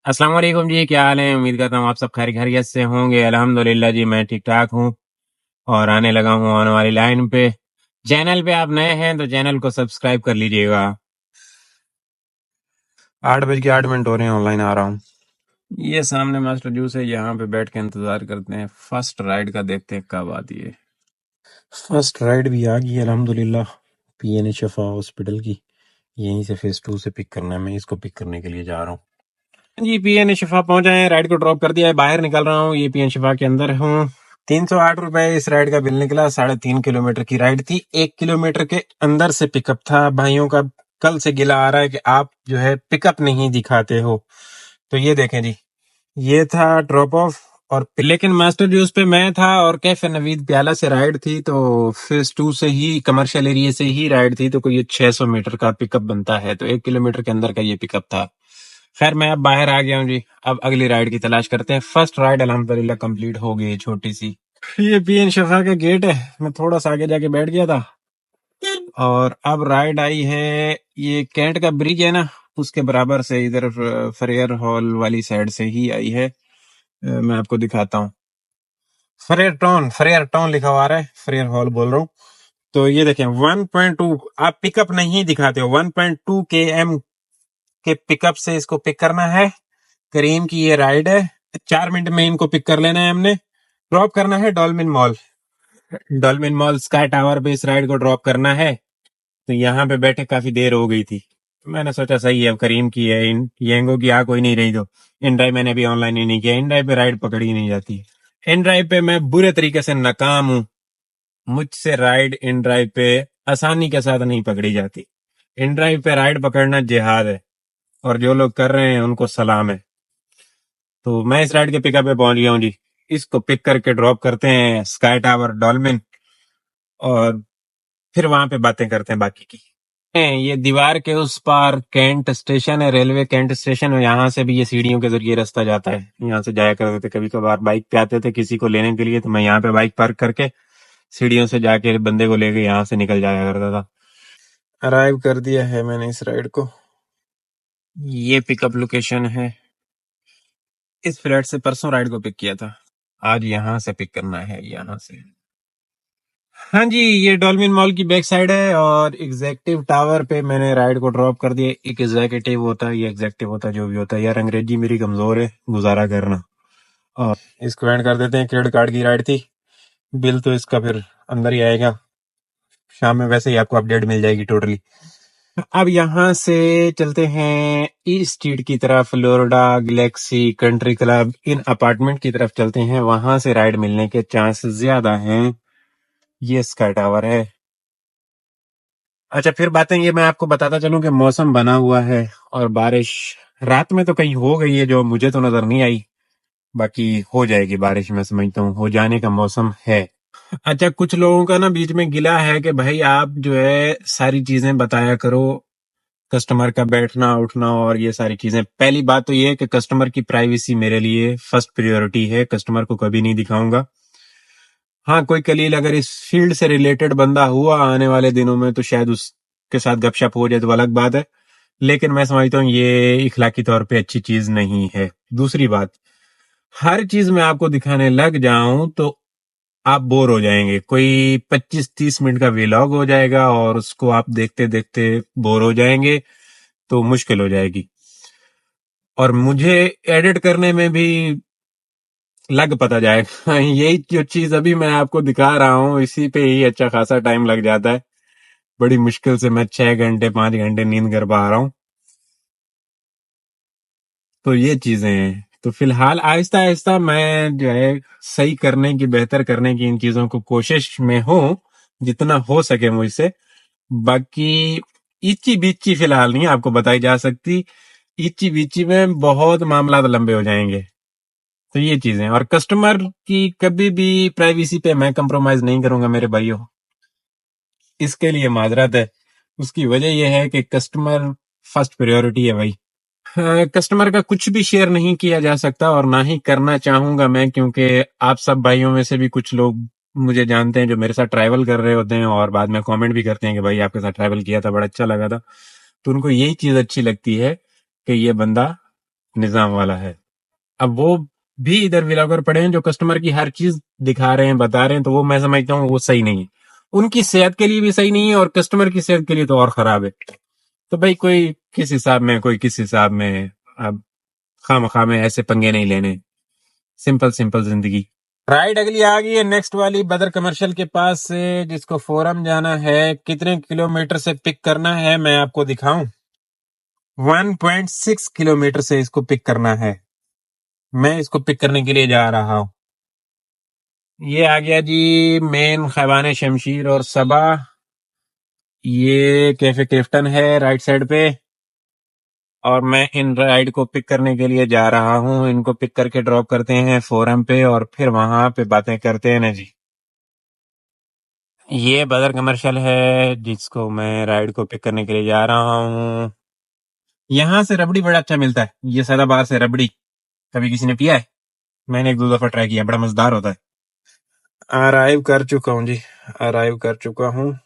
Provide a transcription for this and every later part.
अस्सलाम वालेकुम जी, क्या हाल है? उम्मीद करता हूँ आप सब खैर खैरियत से होंगे। अल्हम्दुलिल्लाह जी, मैं ठीक ठाक हूँ और आने लगा हूँ आने वाली लाइन पे। चैनल पे आप नए हैं तो चैनल को सब्सक्राइब कर लीजिएगा। 8 बज के 8 मिनट हो रहे हैं, ऑनलाइन आ रहा हूँ। ये सामने मास्टर जूस है, यहाँ पे बैठ के इंतजार करते हैं फर्स्ट राइड का, देखते हैं कब आती है। फर्स्ट राइड भी आ गई अल्हम्दुलिल्लाह, पीएनए शफा हॉस्पिटल की। यहीं से फेज 2 से पिक करना है, मैं इसको पिक करने के लिए जा रहा हूँ जी। पीएनए शिफा पहुंचा है, राइड को ड्रॉप कर दिया है, बाहर निकल रहा हूँ। ये पीएन शिफा के अंदर हूँ। 308 रुपए इस राइड का बिल निकला। 3.5 किलोमीटर की राइड थी, 1 किलोमीटर के अंदर से पिकअप था। भाइयों का कल से गिला आ रहा है कि आप जो है पिकअप नहीं दिखाते हो। तो ये देखें जी, ये था ड्रॉप ऑफ। और लेकिन मास्टर जूस पे मैं था और कैफे नवीद प्याला से राइड थी, तो फेज 2 से ही कमर्शियल एरिया से ही राइड थी, तो कोई ये 600 मीटर का पिकअप बनता है, तो 1 किलोमीटर के अंदर का ये पिकअप था। खैर मैं अब बाहर आ गया हूँ जी, अब अगली राइड की तलाश करते हैं। फर्स्ट राइड अल्हम्दुलिल्लाह कंप्लीट हो गई, छोटी सी। ये पीएन शफा का गेट है, मैं थोड़ा सा आगे जाके बैठ गया था और अब राइड आई है। ये कैंट का ब्रिज है ना, उसके बराबर से इधर फरेयर हॉल वाली साइड से ही आई है। मैं आपको दिखाता हूँ। फरेयर टाउन लिखा हुआ आ रहा है, फरेयर हॉल बोल रहा हूँ। तो ये देखें 1.2, आप पिकअप नहीं दिखाते हो। 1.2 km के पिकअप से इसको पिक करना है। करीम की ये राइड है, 4 मिनट में इनको पिक कर लेना है हमने। ड्रॉप करना है डॉल्मिन मॉल, डॉल्मिन मॉल स्काई टावर पे इस राइड को ड्रॉप करना है। तो यहाँ पे बैठे काफी देर हो गई थी, तो मैंने सोचा सही है, अब करीम की है, इन येंगो की आ कोई नहीं रही। तो इन ड्राइव मैंने अभी ऑनलाइन ही नहीं किया, इन ड्राइव पे राइड पकड़ी नहीं जाती। इन ड्राइव पे मैं बुरे तरीके से नाकाम हूँ। मुझसे राइड इन ड्राइव पे आसानी के साथ नहीं पकड़ी जाती। इन ड्राइव पे राइड पकड़ना जिहाद है, और जो लोग कर रहे हैं उनको सलाम है। तो मैं इस राइड के पिकअप पे पहुंच गया हूँ जी। इसको पिक करके ड्रॉप करते हैं स्काई टावर डॉल्मिन, और फिर वहां पे बातें करते हैं बाकी की। ये दीवार के उस पार कैंट स्टेशन है, रेलवे कैंट स्टेशन है। यहाँ से भी ये सीढ़ियों के जरिए रास्ता जाता है, यहाँ से जाया करते थे। कभी कभार बाइक पे आते थे किसी को लेने के लिए, तो मैं यहाँ पे बाइक पार्क करके सीढ़ियों से जाके बंदे को लेके यहाँ से निकल जाया करता था। अराइव कर दिया है मैंने इस राइड को। ये पिकअप लोकेशन है। इस फ्लैट से परसों राइड को पिक किया था, आज यहाँ से पिक करना है, यहाँ से। हाँ जी, ये डॉल्फिन मॉल की बैक साइड है और एग्जेक्टिव टावर पे मैंने राइड को ड्रॉप कर दिया। एक एग्जीक्यूटिव होता है, ये एग्जेक्टिव होता है, जो भी होता है। यार अंग्रेजी मेरी कमजोर है, गुजारा करना। और इसको एंड कर देते हैं। क्रेडिट कार्ड की राइड थी, बिल तो इसका फिर अंदर ही आएगा शाम में, वैसे ही आपको अपडेट मिल जाएगी टोटली। अब यहाँ से चलते हैं ईस्ट स्ट्रीट की तरफ, Florida Galaxy country club, in apartment की तरफ चलते हैं। वहां से राइड मिलने के चांस ज्यादा हैं। ये स्काई टावर है। अच्छा, फिर बातें ये मैं आपको बताता चलूं कि मौसम बना हुआ है और बारिश रात में तो कहीं हो गई है, जो मुझे तो नजर नहीं आई। बाकी हो जाएगी बारिश, मैं समझता हूँ हो जाने का मौसम है। अच्छा, कुछ लोगों का ना बीच में गिला है कि भाई आप जो है सारी चीजें बताया करो, कस्टमर का बैठना उठना और ये सारी चीजें। पहली बात तो ये है कि कस्टमर की प्राइवेसी मेरे लिए फर्स्ट प्रायोरिटी है, कस्टमर को कभी नहीं दिखाऊंगा। हाँ, कोई कलील अगर इस फील्ड से रिलेटेड बंदा हुआ आने वाले दिनों में, तो शायद उसके साथ गपशप हो जाए तो अलग बात है, लेकिन मैं समझता हूँ ये इखलाकी तौर पे अच्छी चीज नहीं है। दूसरी बात, हर चीज मैं आपको दिखाने लग जाऊं तो आप बोर हो जाएंगे। कोई 25-30 मिनट का व्लॉग हो जाएगा और उसको आप देखते देखते बोर हो जाएंगे, तो मुश्किल हो जाएगी। और मुझे एडिट करने में भी लग पता जाएगा यही जो चीज अभी मैं आपको दिखा रहा हूँ, इसी पे ही अच्छा खासा टाइम लग जाता है। बड़ी मुश्किल से मैं 6 घंटे 5 घंटे नींद कर पा रहा हूँ। तो ये चीजें हैं। तो फिलहाल आहिस्ता आहिस्ता मैं जो है सही करने की, बेहतर करने की इन चीजों को कोशिश में हूँ, जितना हो सके मुझसे। बाकी इच्ची बिच्ची फिलहाल नहीं आपको बताई जा सकती, इच्ची बिच्ची में बहुत मामला लंबे हो जाएंगे। तो ये चीजें, और कस्टमर की कभी भी प्राइवेसी पे मैं कंप्रोमाइज नहीं करूंगा मेरे भाइयों, इसके लिए माजरत है। उसकी वजह यह है कि कस्टमर फर्स्ट प्रायोरिटी है भाई। कस्टमर का कुछ भी शेयर नहीं किया जा सकता और ना ही करना चाहूंगा मैं, क्योंकि आप सब भाइयों में से भी कुछ लोग मुझे जानते हैं जो मेरे साथ ट्रैवल कर रहे होते हैं और बाद में कमेंट भी करते हैं कि भाई आपके साथ ट्रैवल किया था, बड़ा अच्छा लगा था। तो उनको यही चीज अच्छी लगती है कि ये बंदा निजाम वाला है। अब वो भी इधर व्लॉगर पड़े हैं जो कस्टमर की हर चीज दिखा रहे हैं, बता रहे हैं, तो वो मैं समझता हूँ वो सही नहीं है। उनकी सेहत के लिए भी सही नहीं है और कस्टमर की सेहत के लिए तो और खराब है। तो भाई कोई किस हिसाब में, कोई किस हिसाब में। अब खामखा में ऐसे पंगे नहीं लेने, सिंपल सिंपल जिंदगी। राइड अगली आ गई है नेक्स्ट वाली बदर कमर्शियल के पास से, जिसको फोरम जाना है। कितने किलोमीटर से पिक करना है मैं आपको दिखाऊं। 1.6 किलोमीटर से इसको पिक करना है। मैं इसको पिक करने के लिए जा रहा हूं। ये आ गया जी मेन खैबान शमशीर और सबा। ये कैफे क्रिफ्टन है राइट साइड पे। और मैं इन राइड को पिक करने के लिए जा रहा हूँ। इनको पिक करके ड्रॉप करते हैं फोरम पे और फिर वहां पे बातें करते हैं ना जी। ये बदर कमर्शियल है जिसको मैं राइड को पिक करने के लिए जा रहा हूँ। यहाँ से रबड़ी बड़ा अच्छा मिलता है। ये सदाबहार से रबड़ी कभी किसी ने पिया है? मैंने एक दो दफा ट्राई किया, बड़ा मजेदार होता है। अराइव कर चुका हूँ जी, अराइव कर चुका हूँ।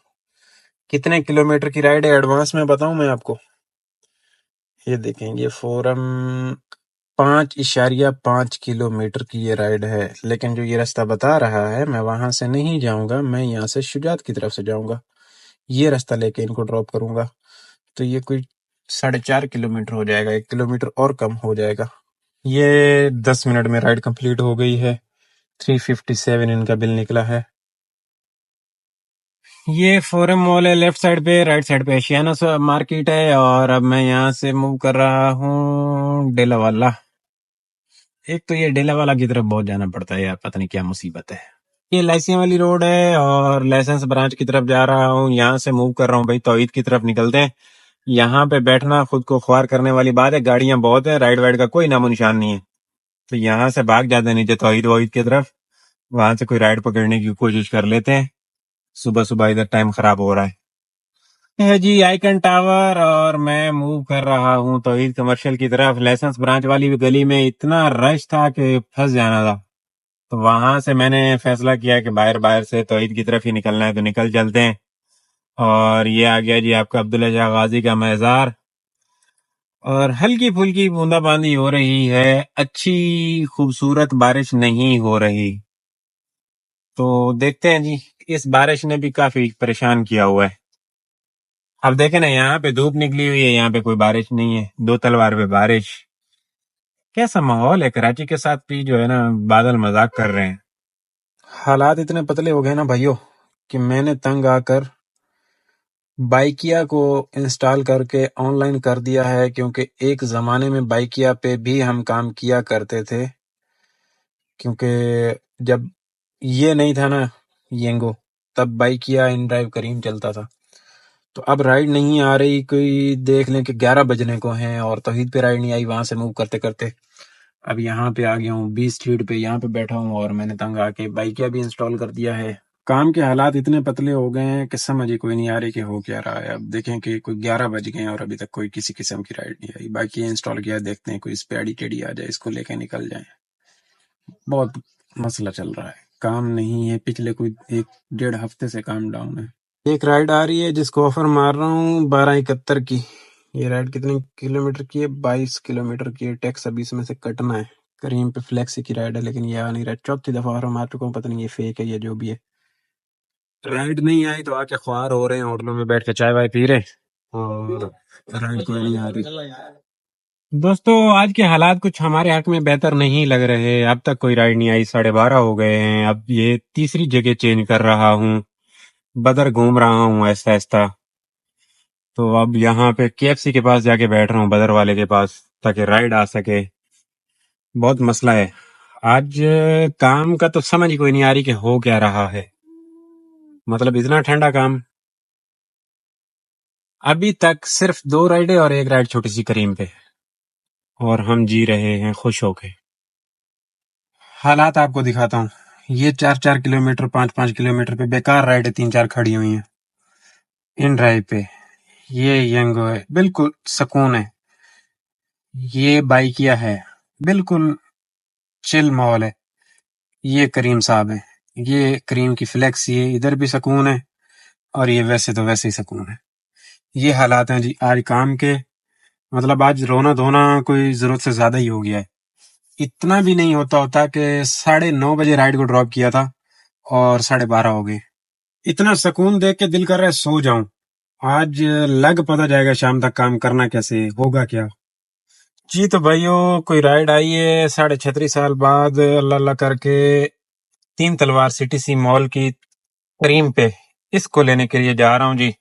कितने किलोमीटर की राइड है एडवांस में बताऊं मैं आपको। ये देखें, ये फोरम 5.5 किलोमीटर की ये राइड है। लेकिन जो ये रास्ता बता रहा है मैं वहां से नहीं जाऊंगा, मैं यहाँ से शुजात की तरफ से जाऊंगा। ये रास्ता लेके इनको ड्रॉप करूंगा। तो ये कोई 4.5 किलोमीटर हो जाएगा, 1 किलोमीटर और कम हो जाएगा। ये 10 मिनट में राइड कंप्लीट हो गई है। 357 इनका बिल निकला है। ये फोरम मॉल है लेफ्ट साइड पे, राइट साइड पे एशियाना मार्केट है। और अब मैं यहाँ से मूव कर रहा हूँ डेलावाला। एक तो ये डेलावाला की तरफ बहुत जाना पड़ता है यार, पता नहीं क्या मुसीबत है। ये लाइसिया वाली रोड है और लाइसेंस ब्रांच की तरफ जा रहा हूँ। यहाँ से मूव कर रहा हूँ भाई, तौहीद की तरफ निकलते हैं। यहाँ पे बैठना खुद को ख्वार करने वाली बात है, गाड़ियां बहुत है, राइड वाइड का कोई नामो निशान नहीं है। तो यहाँ से भाग जाते हैं नीचे तौहीद वहीद की तरफ, वहां से कोई राइड पकड़ने की कोशिश कर लेते हैं। सुबह सुबह इधर टाइम खराब हो रहा है। ये है जी आइकन टावर और मैं मूव कर रहा हूँ तौहीद कमर्शियल की तरफ। लाइसेंस ब्रांच वाली गली में इतना रश था कि फंस जाना था। तो वहां से मैंने फैसला किया कि बाहर बाहर से तौहीद की तरफ ही निकलना है, तो निकल चलते हैं। और ये आ गया जी आपका अब्दुल्ला शाह गाजी का मज़ार। और हल्की फुल्की बूंदाबांदी हो रही है, अच्छी खूबसूरत बारिश नहीं हो रही। तो देखते हैं जी, इस बारिश ने भी काफी परेशान किया हुआ है। अब देखें ना, यहाँ पे धूप निकली हुई है, यहाँ पे कोई बारिश नहीं है, दो तलवार पे बारिश। कैसा माहौल है कराची के साथ भी, जो है ना बादल मजाक कर रहे हैं। हालात इतने पतले हो गए ना भाइयों कि मैंने तंग आकर बाइकिया को इंस्टॉल करके ऑनलाइन कर दिया है। क्योंकि एक जमाने में बाइकिया पे भी हम काम किया करते थे, क्योंकि जब ये नहीं था ना येंगो, तब बाइकिया इन ड्राइव करीम चलता था। तो अब राइड नहीं आ रही, कोई देख लें कि 11 बजने को हैं और तौहीद पे राइड नहीं आई। वहां से मूव करते करते अब यहाँ पे आ गया हूँ 20 स्ट्रीट पे, यहाँ पे बैठा हूँ और मैंने तंग आके बाइकिया भी इंस्टॉल कर दिया है। काम के हालात इतने पतले हो गए हैं कि समझ ही कोई नहीं आ रही कि हो क्या रहा है। अब देखें कि कोई 11 बज गए हैं और अभी तक कोई किसी किस्म की राइड नहीं आई। बाइकिया इंस्टॉल किया, देखते हैं कोई इस पे एडी टेडी आ जाए, इसको लेके निकल जाए। बहुत मसला चल रहा है, काम नहीं है। पिछले कोई 1-1.5 हफ्ते से काम डाउन है। एक राइड आ रही है जिसको ऑफर मार रहा हूँ 1271 की। ये राइड कितने किलोमीटर की है? 22 किलोमीटर की है। टैक्स अभी इसमें से कटना है। करीम पे फ्लेक्सी की राइड है, लेकिन ये आ नहीं रहा। चौथी दफा ऑफर मार चुका हूँ, पता नहीं ये फेक है या जो भी है। राइड नहीं आई तो आके ख्वार हो रहे हैं, होटलों में बैठ के चाय वाय पी रहे और राइड कोई नहीं आ रही। दोस्तों आज के हालात कुछ हमारे हक में बेहतर नहीं लग रहे। अब तक कोई राइड नहीं आई, 12:30 हो गए हैं। अब ये तीसरी जगह चेंज कर रहा हूँ, बदर घूम रहा हूँ ऐसा ऐसा। तो अब यहाँ पे केएफसी के पास जाके बैठ रहा हूँ, बदर वाले के पास, ताकि राइड आ सके। बहुत मसला है आज। काम का तो समझ ही कोई नहीं आ रही कि हो क्या रहा है। मतलब इतना ठंडा काम। अभी तक सिर्फ 2 राइडें और एक राइड छोटी सी करीम पे, और हम जी रहे हैं खुश होके। हालात आपको दिखाता हूँ। ये 4-4 किलोमीटर 5-5 किलोमीटर पे बेकार राइड है, 3-4 खड़ी हुई हैं इन ड्राइव पे। ये यंगो है, बिल्कुल सुकून है। ये बाइकिया है, बिल्कुल चिल माहौल है। ये करीम साहब है, ये करीम की फ्लेक्स। ये इधर भी सुकून है और ये वैसे तो वैसे ही सुकून है। ये हालात हैं जी आज काम के। मतलब आज रोना धोना कोई जरूरत से ज्यादा ही हो गया है। इतना भी नहीं होता कि 9:30 बजे राइड को ड्रॉप किया था और 12:30 हो गए। इतना सुकून देख के दिल कर रहा है सो जाऊं। आज लग पता जाएगा शाम तक काम करना कैसे होगा क्या। जी तो भाइयों, कोई राइड आई है 36.5 साल बाद अल्लाह अल्लाह करके, तीन तलवार सीटीसी मॉल की करीम पे। इसको लेने के लिए जा रहा हूँ जी।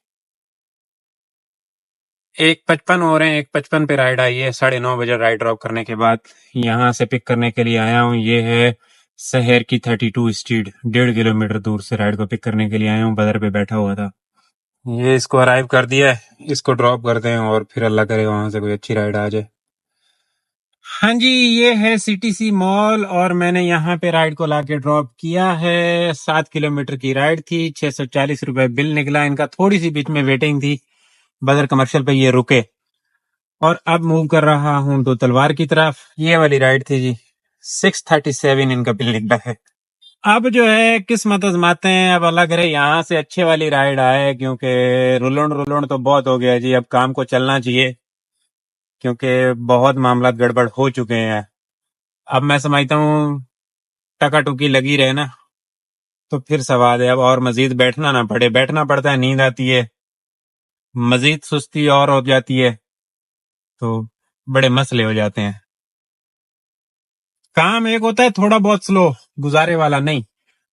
1:55 हो रहे हैं, 1:55 पे राइड आई है। 9:30 बजे राइड ड्रॉप करने के बाद यहाँ से पिक करने के लिए आया हूँ। ये है शहर की 32 स्ट्रीट, 1.5 किलोमीटर दूर से राइड को पिक करने के लिए आया हूँ। बदर पे बैठा हुआ था, ये इसको अराइव कर दिया है। इसको ड्रॉप कर दें और फिर अल्लाह करे वहां से कोई अच्छी राइड आ जाए। हाँ जी, ये है सीटीसी मॉल और मैंने यहाँ पे राइड को लाके ड्रॉप किया है। 7 किलोमीटर की राइड थी, 640 रुपए बिल निकला इनका। थोड़ी सी बीच में वेटिंग थी, बदर कमर्शियल पे ये रुके। और अब मूव कर रहा हूँ दो तलवार की तरफ। ये वाली राइड थी जी, 637 इनका बिल निकला है। अब जो है किस्मत आजमाते हैं, अब अल्लाह करे यहाँ से अच्छे वाली राइड आए, क्योंकि रुलण रुलण तो बहुत हो गया जी। अब काम को चलना चाहिए, क्योंकि बहुत मामला गड़बड़ हो चुके हैं। अब मैं समझता हूँ टका टुकी लगी रहे ना तो फिर सवाल है अब, और मजीद बैठना ना पड़े। बैठना पड़ता है, नींद आती है, मजीद सुस्ती और हो जाती है, तो बड़े मसले हो जाते हैं। काम एक होता है थोड़ा बहुत स्लो, गुजारे वाला नहीं।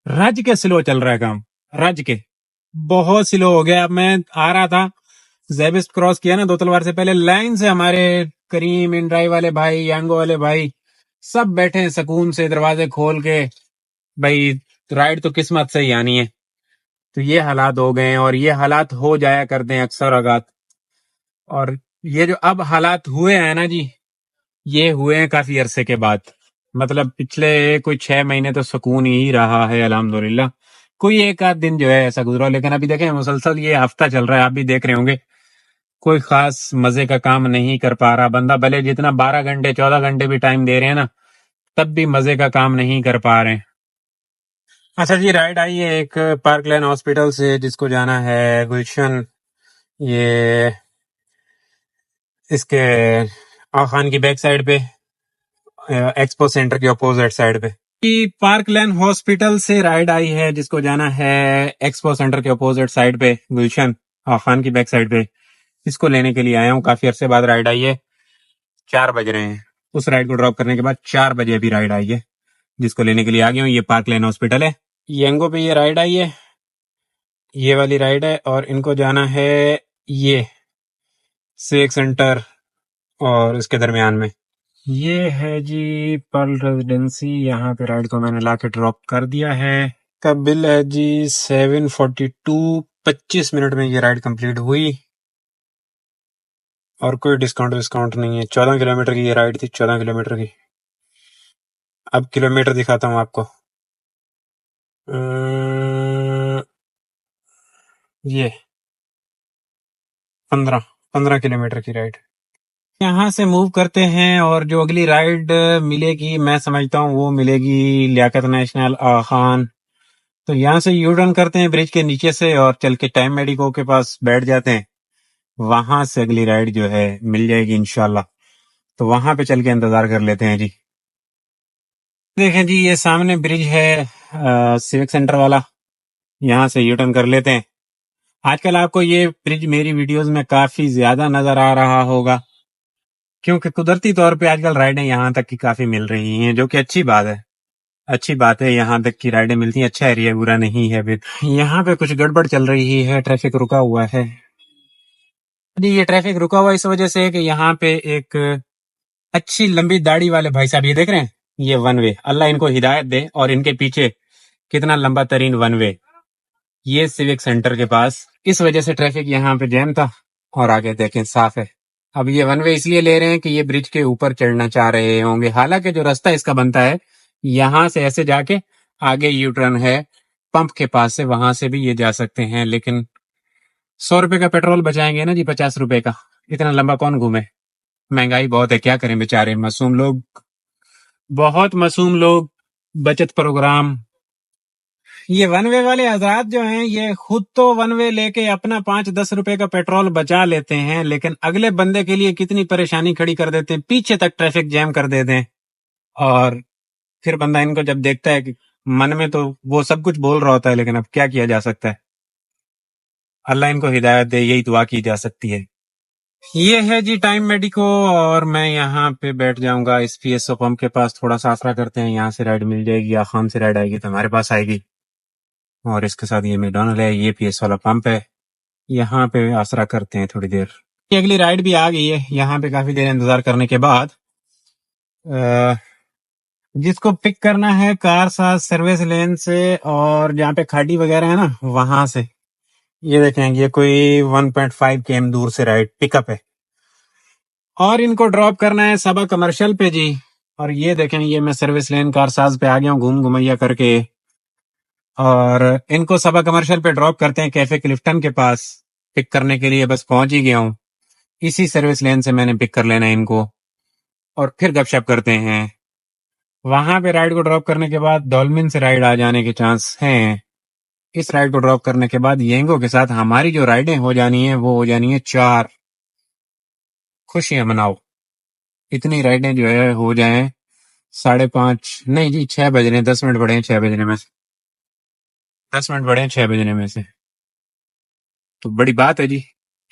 रज के स्लो चल रहा है काम, रज के बहुत स्लो हो गया। अब मैं आ रहा था, जेबिस्ट क्रॉस किया ना दो तलवार से पहले, लाइन से हमारे करीम इन ड्राइव वाले भाई, यांगो वाले भाई सब बैठे हैं सुकून से दरवाजे खोल के। भाई राइड तो किस्मत से ही आनी है। तो ये हालात हो गए हैं, और ये हालात हो जाया करते हैं अक्सर औकात। और ये जो अब हालात हुए हैं ना जी, ये हुए हैं काफी अरसे के बाद। मतलब पिछले कोई 6 महीने तो सुकून ही रहा है अल्हम्दुलिल्लाह। कोई एक आध दिन जो है ऐसा गुजरा, लेकिन अभी देखें मुसलसल ये हफ्ता चल रहा है, आप भी देख रहे होंगे। कोई खास मजे का काम नहीं कर पा रहा बंदा, भले जितना 12 घंटे 14 घंटे भी टाइम दे रहे हैं ना, तब भी मजे का काम नहीं कर पा रहे हैं। अच्छा जी, राइड आई है एक पार्क लाइन हॉस्पिटल से, जिसको जाना है गुलशन। ये इसके खान की बैक साइड पे, एक्सपो सेंटर के अपोजिट साइड पे कि पार्क लैन हॉस्पिटल से राइड आई है, जिसको जाना है एक्सपो सेंटर के अपोजिट साइड पे, गुलशन खान की बैक साइड पे। इसको लेने के लिए आया हूँ, काफी अरसे बाद राइड आई है। 4 बज रहे हैं, उस राइड को ड्रॉप करने के बाद 4 बजे अभी राइड आई है, जिसको लेने के लिए आ गया हूँ। ये पार्क लैन हॉस्पिटल है, यंगो पे ये राइड आई है, ये वाली राइड है। और इनको जाना है ये सिविक सेंटर और इसके दरमियान में। ये है जी पर्ल रेजिडेंसी, यहाँ पे राइड को मैंने लाके ड्रॉप कर दिया है। का बिल है जी 742। 25 मिनट में ये राइड कंप्लीट हुई, और कोई डिस्काउंट विस्काउंट नहीं है। 14 किलोमीटर की ये राइड थी, 14 किलोमीटर की। अब किलोमीटर दिखाता हूँ आपको। ये 15 किलोमीटर की राइड। यहाँ से मूव करते हैं, और जो अगली राइड मिलेगी मैं समझता हूँ वो मिलेगी लियाकत नेशनल खान। तो यहाँ से यू टर्न करते हैं ब्रिज के नीचे से, और चल के टाइम मेडिको के पास बैठ जाते हैं। वहां से अगली राइड जो है मिल जाएगी इंशाल्लाह। तो वहां पे चल के इंतजार कर लेते हैं जी। देखें जी, ये सामने ब्रिज है सिविक सेंटर वाला, यहाँ से यू टर्न कर लेते हैं। आजकल आपको ये ब्रिज मेरी वीडियोस में काफी ज्यादा नजर आ रहा होगा, क्योंकि कुदरती तौर पे आजकल राइडें यहाँ तक की काफी मिल रही हैं, जो कि अच्छी बात है। अच्छी बात है, यहाँ तक की राइडें मिलती हैं, अच्छा एरिया, बुरा नहीं है। अभी यहाँ पे कुछ गड़बड़ चल रही है, ट्रैफिक रुका हुआ है जी। ये ट्रैफिक रुका हुआ इस वजह से है कि यहाँ पे एक अच्छी लंबी दाढ़ी वाले भाई साहब, ये देख रहे हैं, ये वन वे, अल्लाह इनको हिदायत दे। और इनके पीछे कितना लंबा तरीन वन वे, ये सिविक सेंटर के पास। इस वजह से ट्रैफिक यहाँ पे जैम था, और आगे देखें साफ है। अब ये वन वे इसलिए ले रहे हैं कि ये ब्रिज के ऊपर चढ़ना चाह रहे होंगे। हालांकि जो रास्ता इसका बनता है, यहाँ से ऐसे जाके आगे यू टर्न है पंप के पास से, वहां से भी ये जा सकते हैं। लेकिन 100 रुपए का पेट्रोल बचाएंगे ना जी, 50 रुपए का, इतना लंबा कौन घूमे। महंगाई बहुत है, क्या करें बेचारे मासूम लोग, बहुत मासूम लोग। बचत प्रोग्राम ये वन वे वाले हजरात जो हैं ये खुद तो वन वे लेके अपना 5-10 रुपए का पेट्रोल बचा लेते हैं, लेकिन अगले बंदे के लिए कितनी परेशानी खड़ी कर देते हैं, पीछे तक ट्रैफिक जैम कर देते हैं। और फिर बंदा इनको जब देखता है कि मन में तो वो सब कुछ बोल रहा होता है, लेकिन अब क्या किया जा सकता है। अल्लाह इनको हिदायत दे, यही दुआ की जा सकती है। ये है जी टाइम मेडिको, और मैं यहाँ पे बैठ जाऊंगा इस पीएसओ पंप के पास। थोड़ा सा आसरा करते हैं, यहाँ से राइड मिल जाएगी या खान से राइड आएगी तो हमारे पास आएगी। और इसके साथ ये मैकडॉनल्ड है, ये पीएस वाला पंप है, यहाँ पे आसरा करते हैं थोड़ी देर। ये अगली राइड भी आ गई है। यहाँ पे काफी देर इंतजार करने के बाद जिसको पिक करना है कार साथ सर्विस लेन से, और जहाँ पे खाड़ी वगैरह है ना वहां से, ये देखें ये कोई 1.5 km दूर से राइड पिकअप है, और इनको ड्रॉप करना है सबा कमर्शियल पे जी। और ये देखें ये मैं सर्विस लेन कार साज पे आ गया हूँ घूम घुमैया करके, और इनको सबा कमर्शियल पे ड्रॉप करते हैं कैफे क्लिफ्टन के पास। पिक करने के लिए बस पहुंच ही गया हूँ, इसी सर्विस लेन से मैंने पिक कर लेना है इनको, और फिर गपशप करते हैं। वहां पे राइड को ड्रॉप करने के बाद डॉल्मिन से राइड आ जाने के चांस हैं। इस राइड को ड्रॉप करने के बाद येंगो के साथ हमारी जो राइडें हो जानी है वो हो जानी है 4। खुशियां मनाओ, इतनी राइडें जो है हो जाएं 5:30, नहीं जी 6 बज रहे हैं, 10 मिनट बढ़े हैं 6 बजने में से, 10 मिनट बढ़े हैं 6 बजने में से, तो बड़ी बात है जी।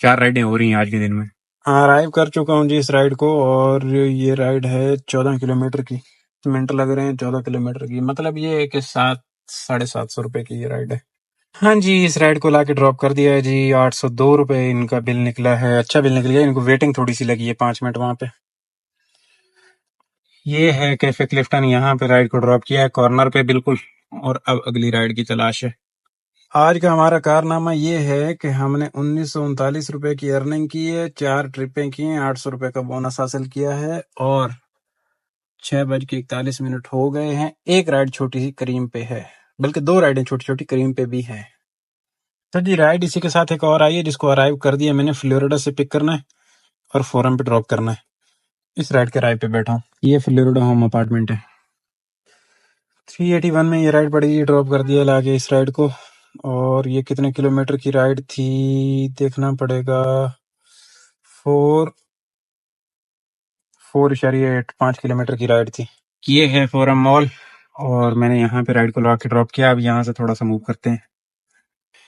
4 राइडें हो रही हैं आज के दिन में। हाँ अराइव कर चुका हूँ जी इस राइड को, और ये राइड है 14 किलोमीटर की। मिनट लग रहे हैं 14 किलोमीटर की, मतलब ये है कि 700-750 रुपए की ये राइड है। हाँ जी, इस राइड को लाके ड्रॉप कर दिया है जी। 802 रुपए इनका बिल निकला है। अच्छा बिल निकल गया, इनको वेटिंग थोड़ी सी लगी है 5 मिनट वहां पे। ये है कैफे क्लिफ्टन, यहाँ पे राइड को ड्रॉप किया है कॉर्नर पे बिल्कुल, और अब अगली राइड की तलाश है। आज का हमारा कारनामा ये है कि हमने 1939 रुपए की अर्निंग की है, 4 ट्रिपें की हैं, 800 रुपए का बोनस हासिल किया है, और 6:41 हो गए हैं। एक राइड छोटी सी करीम पे है, बल्कि 2 राइडें छोटी छोटी करीम पे भी हैं। तो जी राइड इसी के साथ एक और आई है जिसको अराइव कर दिया मैंने। फ्लोरिडा से पिक करना है और फोरम पे ड्रॉप करना है। इस राइड के राइड पे बैठा हूँ, ये फ्लोरिडा होम अपार्टमेंट है। 381 में ये राइड पड़ी, ड्रॉप कर दिया लाके इस राइड को। और ये कितने किलोमीटर की राइड थी देखना पड़ेगा, 4.5 किलोमीटर की राइड थी। ये है फोरम मॉल, और मैंने यहाँ पे राइड को ला के ड्रॉप किया। अब यहाँ से थोड़ा सा मूव करते हैं।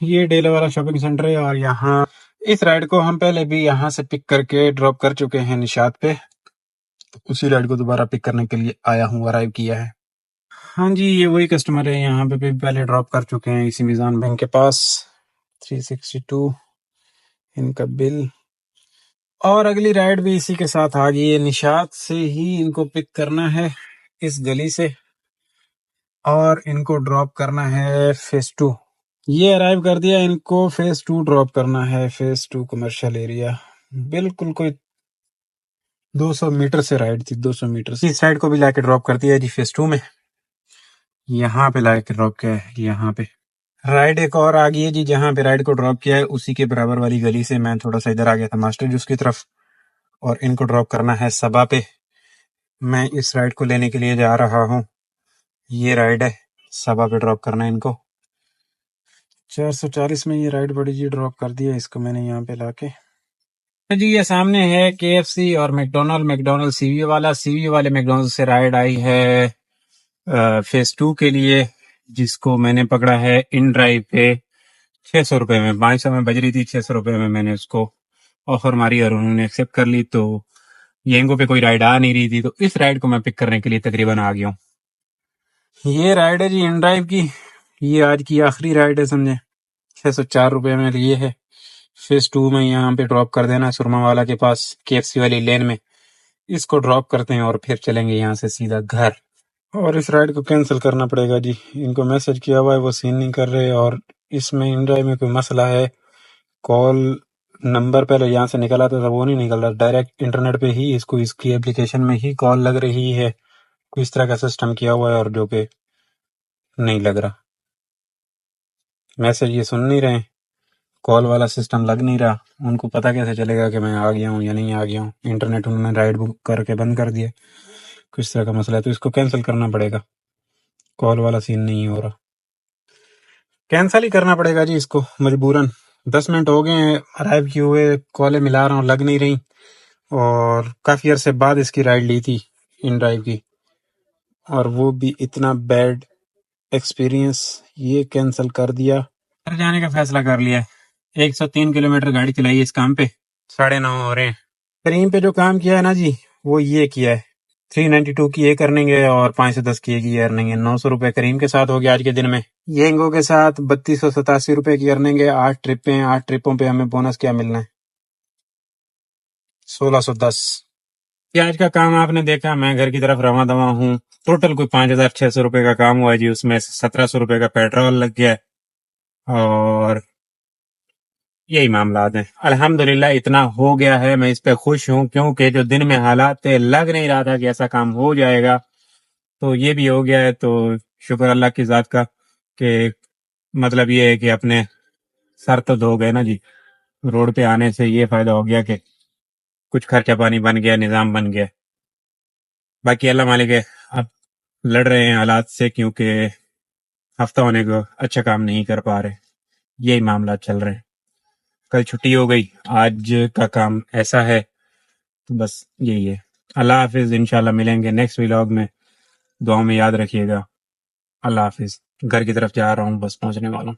ये डेला वाला शॉपिंग सेंटर है, और यहाँ इस राइड को हम पहले भी यहाँ से पिक करके ड्रॉप कर चुके हैं निशात पे, तो उसी राइड को दोबारा पिक करने के लिए आया हूँ, अराइव किया है। हाँ जी, ये वही कस्टमर है, यहाँ पे भी पहले ड्रॉप कर चुके हैं इसी मिजान बैंक के पास। 362 इनका बिल, और अगली राइड भी इसी के साथ आ गई है। निशात से ही इनको पिक करना है इस गली से, और इनको ड्रॉप करना है फेज 2। ये अराइव कर दिया, इनको फेज 2 ड्रॉप करना है। फेज 2 कमर्शियल एरिया, बिल्कुल कोई 200 मीटर से राइड थी, 200 मीटर से। इस राइड को भी लाके ड्रॉप कर दिया जी फेज 2 में। यहाँ पे लाके ड्रॉप किया है, यहाँ पे राइड एक और आ गई है जी। जहाँ पे राइड को ड्रॉप किया है उसी के बराबर वाली गली से मैं थोड़ा सा इधर आ गया था मास्टर जूस की तरफ, और इनको ड्रॉप करना है सबा पे। मैं इस राइड को लेने के लिए जा रहा हूँ, ये राइड है, सबा पे ड्रॉप करना है इनको। 440 में ये राइड बड़ी जी, ड्रॉप कर दिया इसको मैंने यहाँ पे लाके। जी ये सामने है केएफसी और मैकडोनल्ड सीवी वाला। सीवी वाले मैकडोनल्ड से राइड आई है फेज 2 के लिए, जिसको मैंने पकड़ा है इन ड्राइव पे 600 रुपए में। 500 में बज रही थी, 600 रुपए में मैंने उसको ऑफर मारी और उन्होंने एक्सेप्ट कर ली। तो येंगो पे कोई राइड आ नहीं रही थी, तो इस राइड को मैं पिक करने के लिए तकरीबन आ गया हूँ। ये राइड है जी इन ड्राइव की, ये आज की आखिरी राइड है समझे। 604 रुपए में लिए है। फेज 2 में यहाँ पे ड्रॉप कर देना सुरमा वाला के पास, केएफसी वाली लेन में। इसको ड्रॉप करते हैं और फिर चलेंगे यहाँ से सीधा घर। और इस राइड को कैंसिल करना पड़ेगा जी, इनको मैसेज किया हुआ है वो सीन नहीं कर रहे, और इसमें इन ड्राइव में कोई मसला है। कॉल नंबर पहले यहाँ से निकल आता था, वो नहीं निकल रहा, डायरेक्ट इंटरनेट पे ही इसको इसकी एप्लीकेशन में ही कॉल लग रही है। कोई इस तरह का सिस्टम किया हुआ है, और जो कि नहीं लग रहा। मैसेज ये सुन नहीं रहे, कॉल वाला सिस्टम लग नहीं रहा। उनको पता कैसे चलेगा कि मैं आ गया हूँ या नहीं आ गया हूँ? इंटरनेट उन्होंने राइड बुक करके बंद कर दिया। किस तरह का मसला है, तो इसको कैंसिल करना पड़ेगा। कॉल वाला सीन नहीं हो रहा। कैंसल ही करना पड़ेगा जी इसको मजबूरन। 10 मिनट हो गए हैं अराइव किए हुए, कॉलें मिला रहा हूँ लग नहीं रही, और काफ़ी अरसे बाद इसकी राइड ली थी इन ड्राइव की, और वो भी इतना बैड एक्सपीरियंस, ये कैंसिल कर दिया। घर जाने का फैसला कर लिया है। 103 किलोमीटर गाड़ी चलाई है इस काम पे, 9:30 हो रहे हैं। करीम पे जो काम किया है ना जी, वो ये किया है 392 की ये करनेंगे और 5 से 10 की एक ये अर्निंग है। 900 रुपए करीम के साथ हो गया आज के दिन में। येंगो के साथ 3287 रुपए की अर्निंग है। 8 ट्रिपें हैं, 8 ट्रिपों पे हमें बोनस क्या मिलना है, 1610। ये आज का काम आपने देखा, मैं घर की तरफ रवा दवा हूँ। टोटल कोई 5600 रुपए का काम हुआ है जी, उसमें 1700 रुपए का पेट्रोल लग गया है, और यही मामला हैं। अल्हम्दुलिल्लाह इतना हो गया है, मैं इस पे खुश हूँ, क्योंकि जो दिन में हालात थे लग नहीं रहा था कि ऐसा काम हो जाएगा, तो ये भी हो गया है। तो शुक्र अल्लाह की ज़ात का कि मतलब ये है कि अपने सर तो धो गए ना जी। रोड पे आने से ये फ़ायदा हो गया कि कुछ खर्चा पानी बन गया, निज़ाम बन गया। बाकी अल्लाह मालिक है, अब लड़ रहे हैं हालात से, क्योंकि हफ्ता होने को अच्छा काम नहीं कर पा रहे, यही मामला चल रहे हैं। कल छुट्टी हो गई, आज का काम ऐसा है, तो बस यही है। अल्लाह हाफिज़, इंशाल्लाह मिलेंगे नेक्स्ट व्लॉग में। दुआओं में याद रखिएगा। अल्लाह हाफिज़। घर की तरफ जा रहा हूँ, बस पहुंचने वाला हूँ।